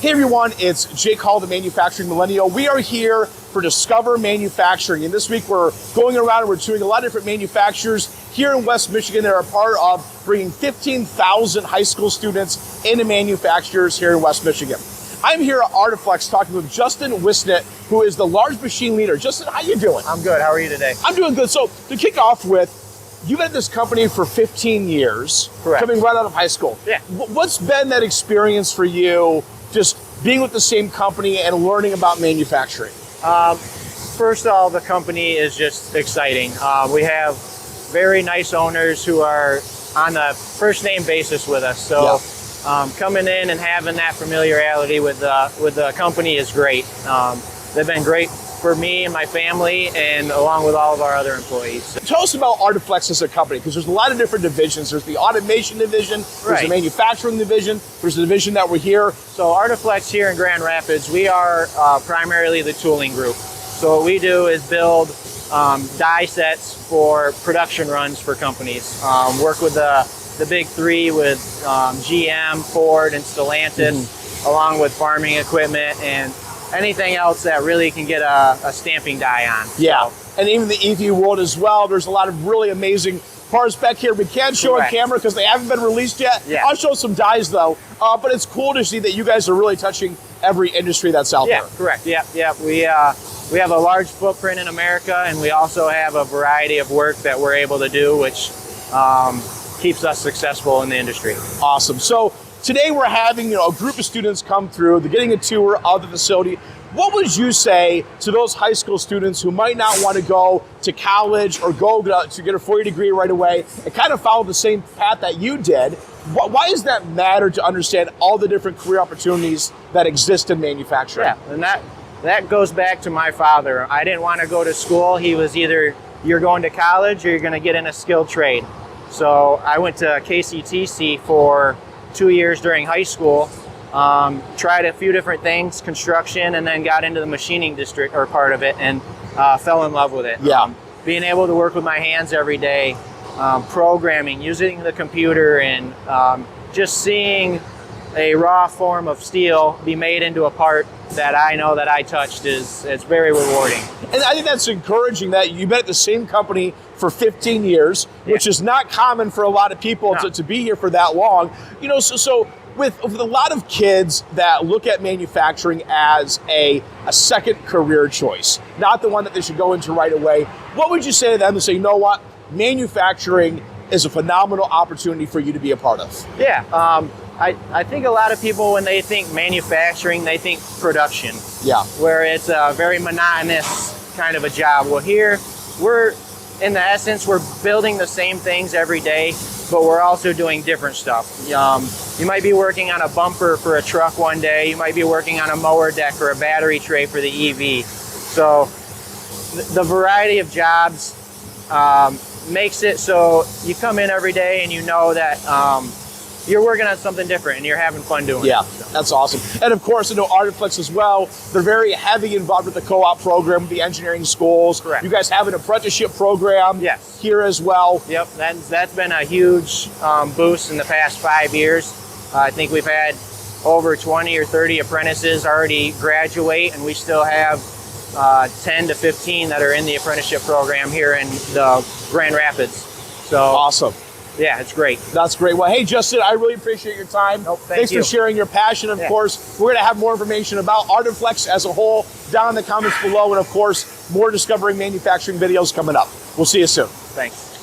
Hey everyone, it's Jake Hall, the Manufacturing Millennial. We are here for Discover Manufacturing, and this week we're going around and we're doing a lot of different manufacturers here in West Michigan that are part of bringing 15,000 high school students into manufacturers here in West Michigan. I'm here at ArtiFlex talking with Justin Whisenaunt, who is the large machine leader. Justin, how you doing? I'm good. How are you today? I'm doing good. So to kick off with, you've been at this company for 15 years, Correct. Coming right out of high school. Yeah. What's been that experience for you, just being with the same company and learning about manufacturing? First of all, the company is just exciting. We have very nice owners who are on a first name basis with us. So coming in and having that familiarity with the company is great. They've been great for me and my family, and along with all of our other employees. Tell us about ArtiFlex as a company, because there's a lot of different divisions. There's the automation division, there's the manufacturing division, there's the division that we're here. So ArtiFlex here in Grand Rapids, we are primarily the tooling group. So what we do is build die sets for production runs for companies. Work with the big three with GM, Ford, and Stellantis, along with farming equipment and anything else that really can get a stamping die on. Yeah, and even the EV world as well. There's a lot of really amazing parts back here. We can't show on camera because they haven't been released yet. Yeah. I'll show some dies though, but it's cool to see that you guys are really touching every industry that's out there. Yeah, correct. Yeah. We have a large footprint in America, and we also have a variety of work that we're able to do, which keeps us successful in the industry. Awesome. So today we're having a group of students come through. They're getting a tour of the facility. What would you say to those high school students who might not want to go to college or go to get a 4-year degree right away and kind of follow the same path that you did? Why does that matter to understand all the different career opportunities that exist in manufacturing? Yeah, and that goes back to my father. I didn't want to go to school. He was either you're going to college or you're going to get in a skilled trade. So I went to KCTC for 2 years during high school, tried a few different things, construction, and then got into the machining district or part of it, and fell in love with it. Yeah. Being able to work with my hands every day, programming, using the computer, and just seeing a raw form of steel be made into a part that I know that I touched it's very rewarding. And I think that's encouraging that you've been at the same company for 15 years, which is not common for a lot of people to be here for that long. So with a lot of kids that look at manufacturing as a second career choice, not the one that they should go into right away, what would you say to them to say, you know what, manufacturing is a phenomenal opportunity for you to be a part of? Yeah. I think a lot of people, when they think manufacturing, they think production. Yeah. Where it's a very monotonous kind of a job. Well, here, in the essence, we're building the same things every day, but we're also doing different stuff. You might be working on a bumper for a truck one day. You might be working on a mower deck or a battery tray for the EV. So the variety of jobs makes it so you come in every day and you know that you're working on something different and you're having fun doing it. Yeah, that's awesome. And of course, ArtiFlex as well, they're very heavy involved with the co-op program, the engineering schools. Correct. You guys have an apprenticeship program here as well. Yep, that's been a huge boost in the past 5 years. I think we've had over 20 or 30 apprentices already graduate, and we still have 10 to 15 that are in the apprenticeship program here in the Grand Rapids. So awesome. Yeah, it's great. That's great. Well, hey, Justin, I really appreciate your time. Thanks for sharing your passion. Of course, we're going to have more information about ArtiFlex as a whole down in the comments below. And of course, more Discovering Manufacturing videos coming up. We'll see you soon. Thanks.